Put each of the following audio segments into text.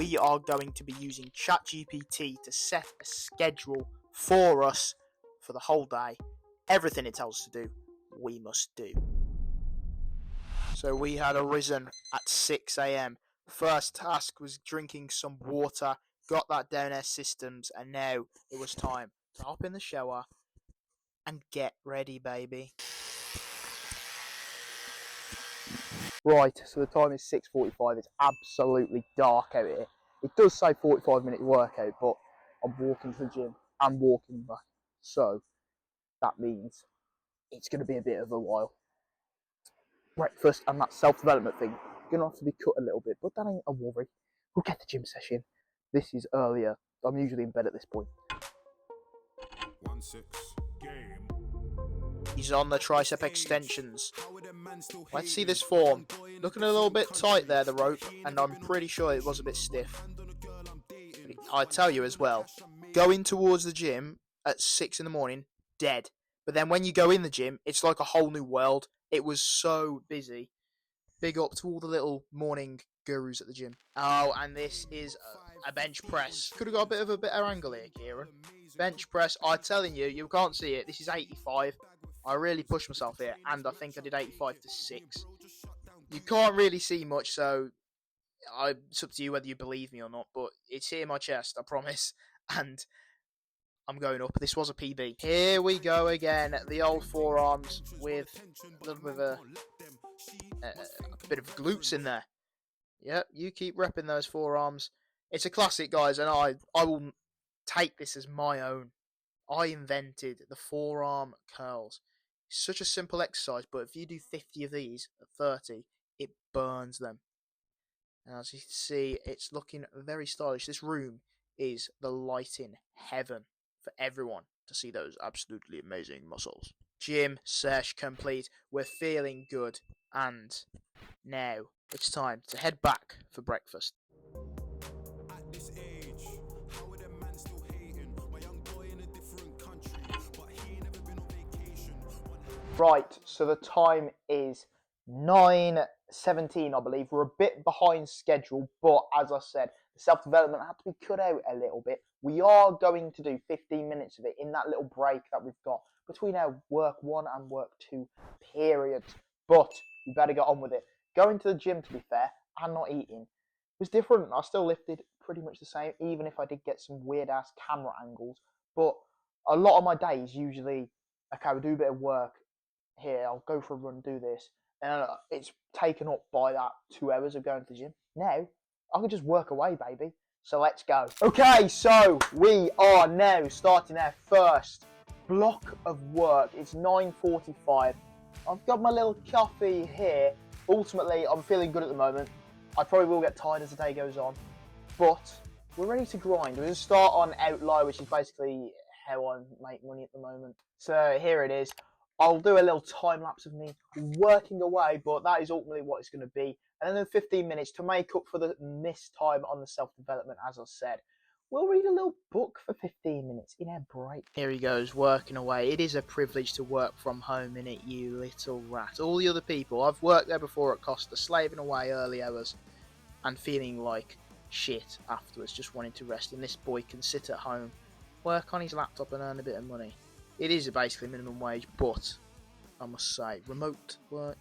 we are going to be using Chat GPT to set a schedule for us for the whole day. Everything it tells us to do, we must do. So we had arisen at 6 a.m. First task was drinking some water, got that down our systems, and now it was time to hop in the shower and get ready, baby. Right, so the time is 6:45. It's absolutely dark out here. It does say 45-minute workout, but I'm walking to the gym and walking back. So that means it's going to be a bit of a while. Breakfast and that self-development thing going to have to be cut a little bit, but that ain't a worry. We'll get the gym session. This is earlier. I'm usually in bed at this point. 1-6 game. He's on the tricep extensions. Let's see this form. Looking a little bit tight there, the rope, and I'm pretty sure it was a bit stiff. I tell you as well, going towards the gym at 6 in the morning, dead. But then when you go in the gym, it's like a whole new world. It was so busy. Big up to all the little morning gurus at the gym. Oh, and this is a bench press. Could have got a bit of a better angle here, Kieran. Bench press, I'm telling you, you can't see it. This is 85. I really pushed myself here, and I think I did 85 to 6. You can't really see much, so it's up to you whether you believe me or not, but it's here in my chest, I promise. And I'm going up. This was a PB. Here we go again. The old forearms with a little bit of a bit of glutes in there. Yep, you keep repping those forearms. It's a classic, guys, and I will take this as my own. I invented the forearm curls. It's such a simple exercise, but if you do 50 of these at 30, it burns them. And as you can see, it's looking very stylish. This room is the lighting heaven for everyone to see those absolutely amazing muscles. Gym sesh complete. We're feeling good. And now it's time to head back for breakfast. At this age, how are them man still hating? My young boy in a different country, but he ain't never been on vacation. Right, so the time is 9:17, I believe. We're a bit behind schedule, but as I said, the self-development had to be cut out a little bit. We are going to do 15 minutes of it in that little break that we've got between our work 1 and work 2 periods. But we better get on with it. Going to the gym, to be fair, and not eating was different. I still lifted pretty much the same, even if I did get some weird-ass camera angles. But a lot of my days usually, okay, we'll do a bit of work here, I'll go for a run, do this, and it's taken up by that 2 hours of going to the gym. Now, I can just work away, baby. So let's go. Okay, so we are now starting our first block of work. It's 9:45. I've got my little coffee here. Ultimately, I'm feeling good at the moment. I probably will get tired as the day goes on, but we're ready to grind. We're going to start on Outlier, which is basically how I make money at the moment. So here it is. I'll do a little time lapse of me working away, but that is ultimately what it's going to be. And then 15 minutes to make up for the missed time on the self-development, as I said. We'll read a little book for 15 minutes in our break. Here he goes, working away. It is a privilege to work from home, innit, you little rat. All the other people, I've worked there before at Costa, slaving away early hours and feeling like shit afterwards, just wanting to rest. And this boy can sit at home, work on his laptop and earn a bit of money. It is basically minimum wage, but I must say, remote work,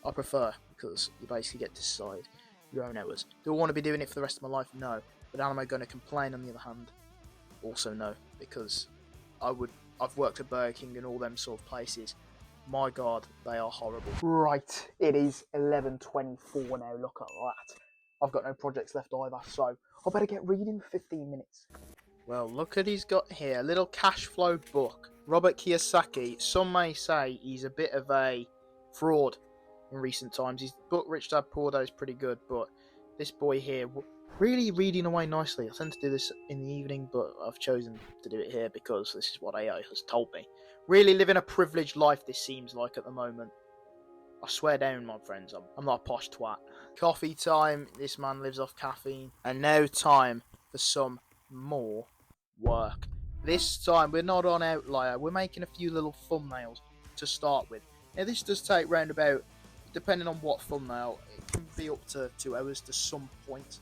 I prefer, because you basically get to decide your own hours. Do I want to be doing it for the rest of my life? No. But am I going to complain on the other hand? Also no, because I've worked at Burger King and all them sort of places. My God, they are horrible. Right, it is 11:24 now, look at that. I've got no projects left either, so I better get reading for 15 minutes. Well, look at he's got here, a little cash flow book. Robert Kiyosaki, some may say he's a bit of a fraud in recent times. His book, Rich Dad Poor Dad, is pretty good, but this boy here, really reading away nicely. I tend to do this in the evening, but I've chosen to do it here because this is what AI has told me. Really living a privileged life, this seems like at the moment. I swear down, my friends, I'm not a posh twat. Coffee time, this man lives off caffeine. And now time for some more work. This time we're not on Outlier, we're making a few little thumbnails to start with. Now this does take round about, depending on what thumbnail, it can be up to 2 hours to some point.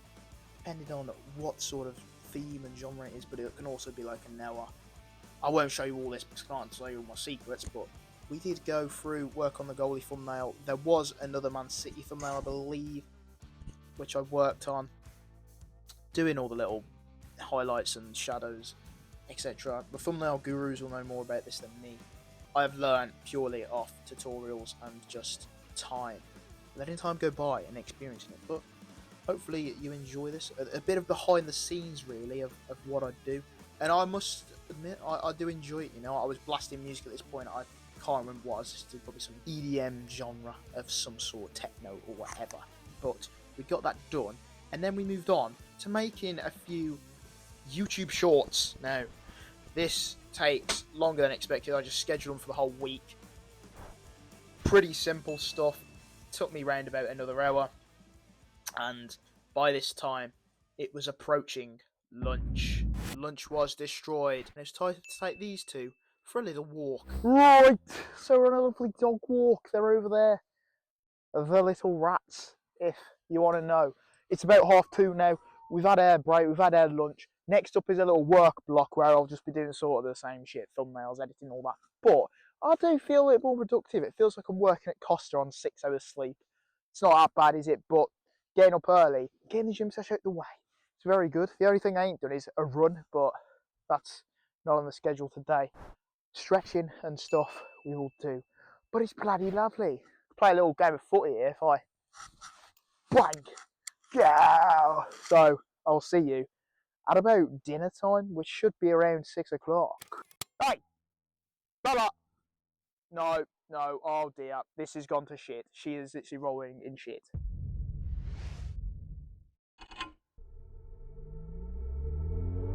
depending on what sort of theme and genre it is, but it can also be like a Noah. I won't show you all this because I can't tell you all my secrets, but we did go through, work on the goalie thumbnail. There was another Man City thumbnail, I believe, which I worked on, doing all the little highlights and shadows, etc. The thumbnail gurus will know more about this than me. I have learned purely off tutorials and just time, letting time go by and experiencing it. But hopefully you enjoy this, a bit of behind the scenes really of what I do. And I must admit, I do enjoy it. You know, I was blasting music at this point. I can't remember what I was listening to, probably some EDM genre of some sort, techno or whatever. But we got that done, and then we moved on to making a few YouTube shorts. Now, this takes longer than expected. I just scheduled them for the whole week. Pretty simple stuff. Took me round about another hour, and by this time, it was approaching lunch. Lunch was destroyed. And it's time to take these two for a little walk. Right, so we're on a lovely dog walk. They're over there. The little rats, if you want to know. It's about 2:30 now. We've had our break, we've had our lunch. Next up is a little work block where I'll just be doing sort of the same shit, thumbnails, editing, all that. But I do feel a bit more productive. It feels like I'm working at Costa on 6 hours sleep. It's not that bad, is it? But getting up early, getting the gym session out the way, it's very good. The only thing I ain't done is a run, but that's not on the schedule today. Stretching and stuff we will do. But it's bloody lovely. Play a little game of footy here if I blank. Go! So I'll see you at about dinner time, which should be around 6 o'clock. Hey! Bella! No, no, oh dear. This has gone to shit. She is literally rolling in shit.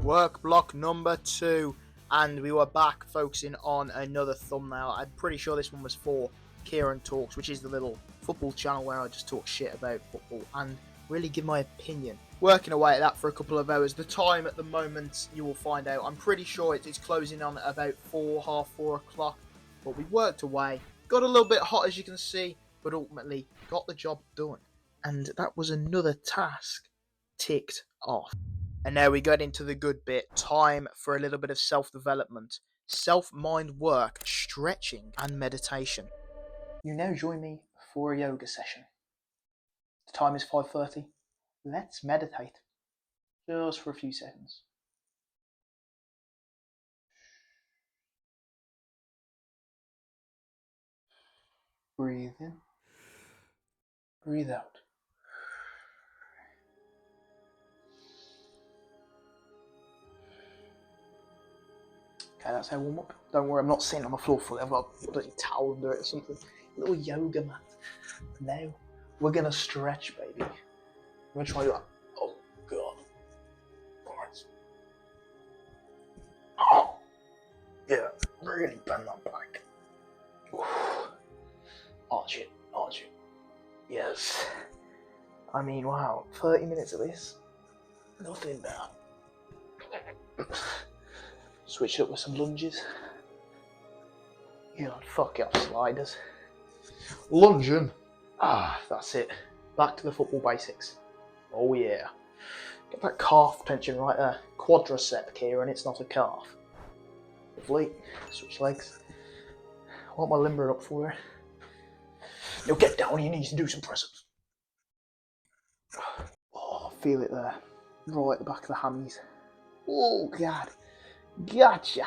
Work block number 2, and we were back focusing on another thumbnail. I'm pretty sure this one was for Kieran Talks, which is the little football channel where I just talk shit about football and really give my opinion. Working away at that for a couple of hours. The time at the moment, you will find out. I'm pretty sure it's closing on at about 4 o'clock, but we worked away. Got a little bit hot, as you can see, but ultimately got the job done. And that was another task ticked off. And now we get into the good bit. Time for a little bit of self-development, self-mind work, stretching, and meditation. You now join me for a yoga session. The time is 5:30. Let's meditate. Just for a few seconds. Breathe in. Breathe out. Okay, that's our warm up. Don't worry, I'm not sitting on the floor fully. I've got a bloody towel under it or something. A little yoga mat. Now we're gonna stretch, baby. I'm gonna try that. Oh god. Alright. Oh yeah, really bend that back. Arch it, arch it. Yes. I mean, wow, 30 minutes of this. Nothing bad. Switch it up with some lunges. God, fuck up sliders. Lunging. Ah, that's it. Back to the football basics. Oh yeah. Get that calf tension right there. Quadricep, Kieran, it's not a calf. Lovely. Switch legs. What am I limbering up for? Now get down on your knees and do some press-ups. Oh, feel it there. Right at the back of the hammies. Oh, God. Gotcha.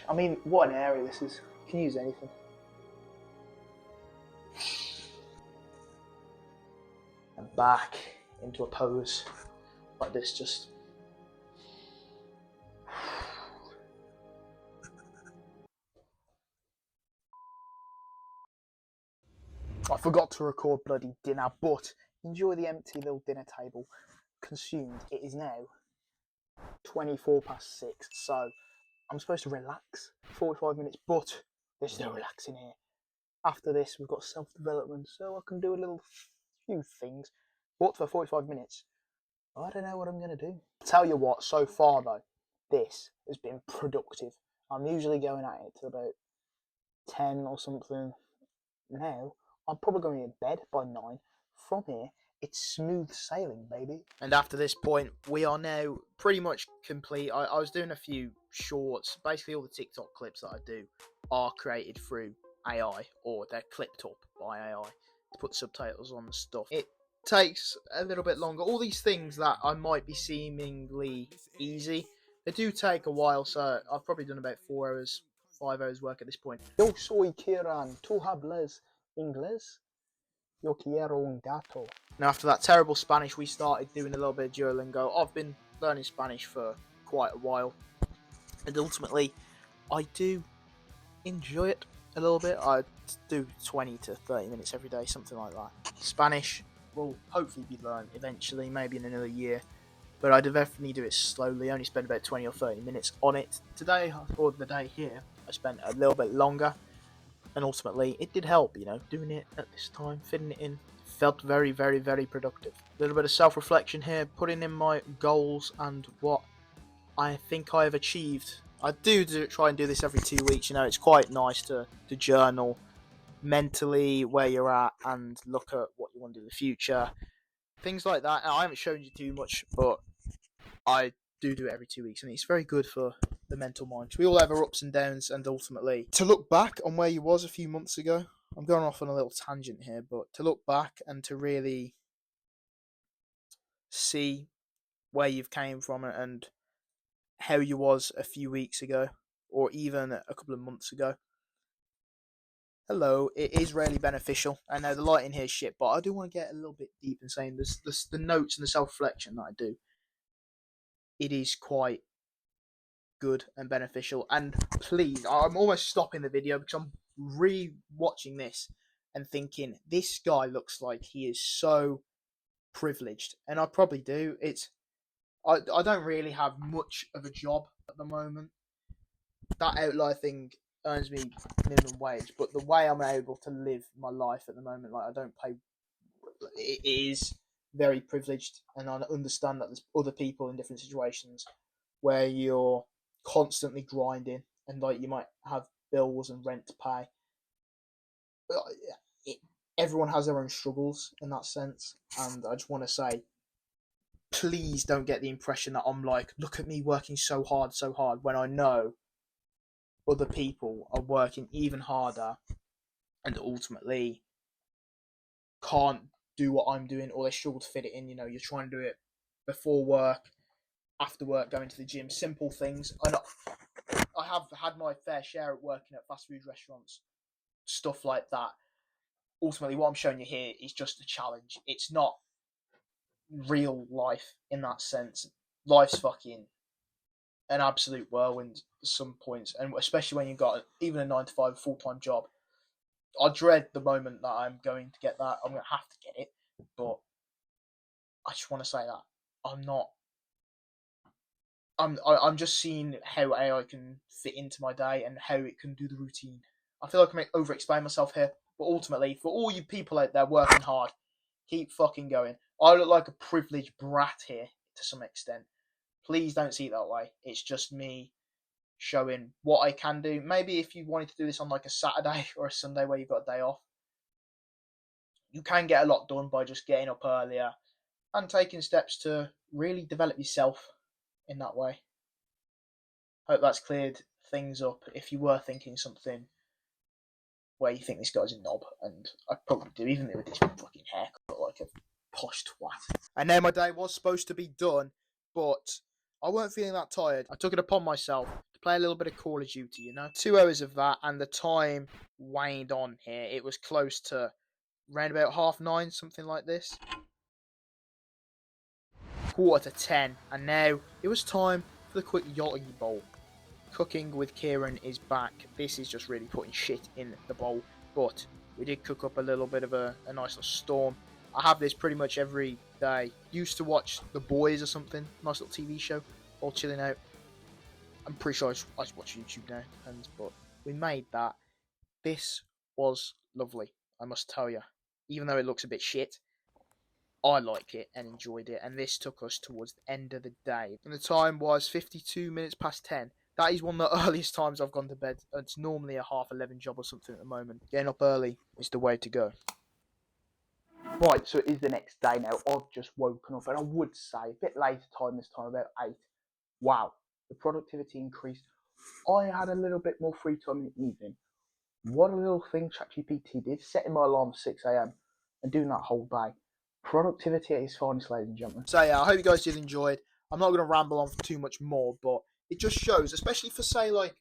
I mean, what an area this is. You can use anything. And back into a pose like this, just. I forgot to record bloody dinner, but enjoy the empty little dinner table consumed. It is now 6:24, so I'm supposed to relax 45 minutes, but there's no relaxing here. After this, we've got self-development, so I can do a little few things. But for 45 minutes, I don't know what I'm going to do. I'll tell you what, so far though, this has been productive. I'm usually going at it till about 10 or something. Now, I'm probably going to be in bed by 9. from here, it's smooth sailing, baby. And after this point, we are now pretty much complete. I was doing a few shorts. Basically, all the TikTok clips that I do are created through AI, or they're clipped up by AI to put subtitles on and stuff. It takes a little bit longer. All these things that I might be seemingly easy, they do take a while. So I've probably done about 4 hours, 5 hours work at this point. Yo soy Kieran, tú hablas inglés? Yo quiero un gato. Now, after that terrible Spanish, we started doing a little bit of Duolingo. I've been learning Spanish for quite a while, and ultimately, I do enjoy it a little bit. I do 20 to 30 minutes every day, something like that. Spanish will hopefully be learned eventually, maybe in another year, but I definitely do it slowly. I only spend about 20 or 30 minutes on it. Today, or the day here, I spent a little bit longer, and ultimately, it did help, doing it at this time, fitting it in. Felt very, very, very productive. A little bit of self-reflection here, putting in my goals and what I think I have achieved. I do try and do this every 2 weeks. It's quite nice to journal mentally where you're at and look at what you want to do in the future. Things like that. I haven't shown you too much, but I do it every 2 weeks, and it's very good for the mental mind. We all have our ups and downs, and ultimately, to look back on where you was a few months ago, I'm going off on a little tangent here, but to look back and to really see where you've came from and how you was a few weeks ago, or even a couple of months ago. Hello, it is really beneficial. I know the lighting here is shit, but I do want to get a little bit deep in saying this, the notes and the self-reflection that I do. It is quite good and beneficial. And please, I'm almost stopping the video because I'm re-watching this and thinking, this guy looks like he is so privileged. And I probably do. I don't really have much of a job at the moment. That outlier thing earns me minimum wage, but the way I'm able to live my life at the moment, like I don't pay, it is very privileged, and I understand that there's other people in different situations where you're constantly grinding and like you might have bills and rent to pay. Everyone has their own struggles in that sense, and I just want to say, please don't get the impression that I'm like, look at me working so hard, when I know other people are working even harder and ultimately can't do what I'm doing, or they struggle to fit it in. You're trying to do it before work, after work, going to the gym, simple things. I have had my fair share at working at fast food restaurants, stuff like that. Ultimately, what I'm showing you here is just a challenge. It's not real life in that sense. Life's fucking an absolute whirlwind at some points, and especially when you've got even a 9 to 5 full-time job. I dread the moment that I'm going to get that. I'm going to have to get it, but I just want to say that I'm just seeing how AI can fit into my day and how it can do the routine. I feel like I may over-explain myself here, but ultimately, for all you people out there working hard, keep fucking going. I look like a privileged brat here to some extent. Please don't see it that way. It's just me showing what I can do. Maybe if you wanted to do this on like a Saturday or a Sunday where you've got a day off, you can get a lot done by just getting up earlier and taking steps to really develop yourself in that way. Hope that's cleared things up. If you were thinking something where you think this guy's a knob, and I probably do, even with this fucking haircut like a posh twat. And now my day was supposed to be done, but I weren't feeling that tired. I took it upon myself to play a little bit of Call of Duty, 2 hours of that, and the time waned on here. It was close to around about 9:30, something like this. 9:45, and now it was time for the quick Yachty bowl. Cooking with Kieran is back. This is just really putting shit in the bowl, but we did cook up a little bit of a nice little storm. I have this pretty much every day. Used to watch The Boys or something, nice little TV show, while chilling out. I'm pretty sure I just watch YouTube now, depends, but we made that. This was lovely, I must tell you. Even though it looks a bit shit, I like it and enjoyed it, and this took us towards the end of the day. And the time was 52 minutes past 10. That is one of the earliest times I've gone to bed. It's normally a 11:30 job or something at the moment. Getting up early is the way to go. Right, so it is the next day now. I've just woken up, and I would say a bit later time this time, about 8. Wow, the productivity increased. I had a little bit more free time in the evening. What a little thing ChatGPT did, setting my alarm for 6 a.m. and doing that whole day. Productivity at its finest, ladies and gentlemen. So yeah, I hope you guys did enjoy it. I'm not going to ramble on for too much more, but it just shows, especially for, say, like,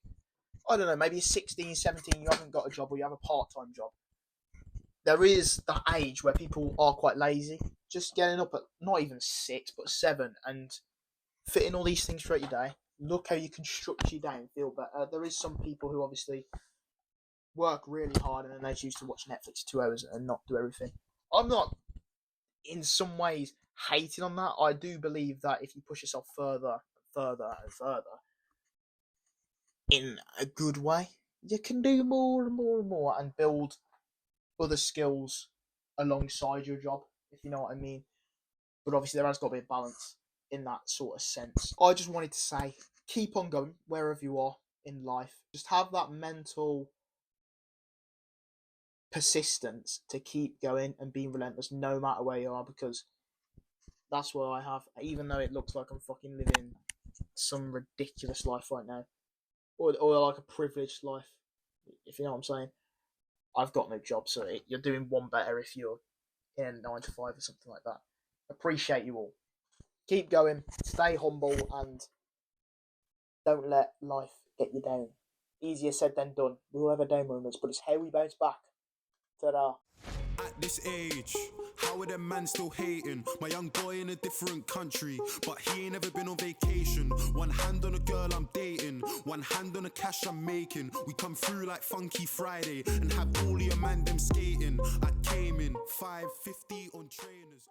I don't know, maybe 16, 17, you haven't got a job or you have a part-time job. There is that age where people are quite lazy. Just getting up at not even 6, but 7 and fitting all these things throughout your day. Look how you can structure your day and feel better. There is some people who obviously work really hard and then they choose to watch Netflix for 2 hours and not do everything. I'm not, in some ways, hating on that. I do believe that if you push yourself further, further, and further, in a good way, you can do more and more and more and build other skills alongside your job, if you know what I mean. But obviously, there has got to be a balance in that sort of sense. I just wanted to say, keep on going wherever you are in life. Just have that mental persistence to keep going and being relentless no matter where you are, because that's what I have. Even though it looks like I'm fucking living some ridiculous life right now, or like a privileged life, if you know what I'm saying. I've got no job, so you're doing one better if you're in a 9 to 5 or something like that. Appreciate you all. Keep going, stay humble, and don't let life get you down. Easier said than done. We'll have our down moments, but it's how we bounce back. Ta-da. At this age, how are them man still hating? My young boy in a different country, but he ain't ever been on vacation. One hand on a girl I'm dating, one hand on the cash I'm making. We come through like Funky Friday and have all your man them skating. I came in 550 on trainers.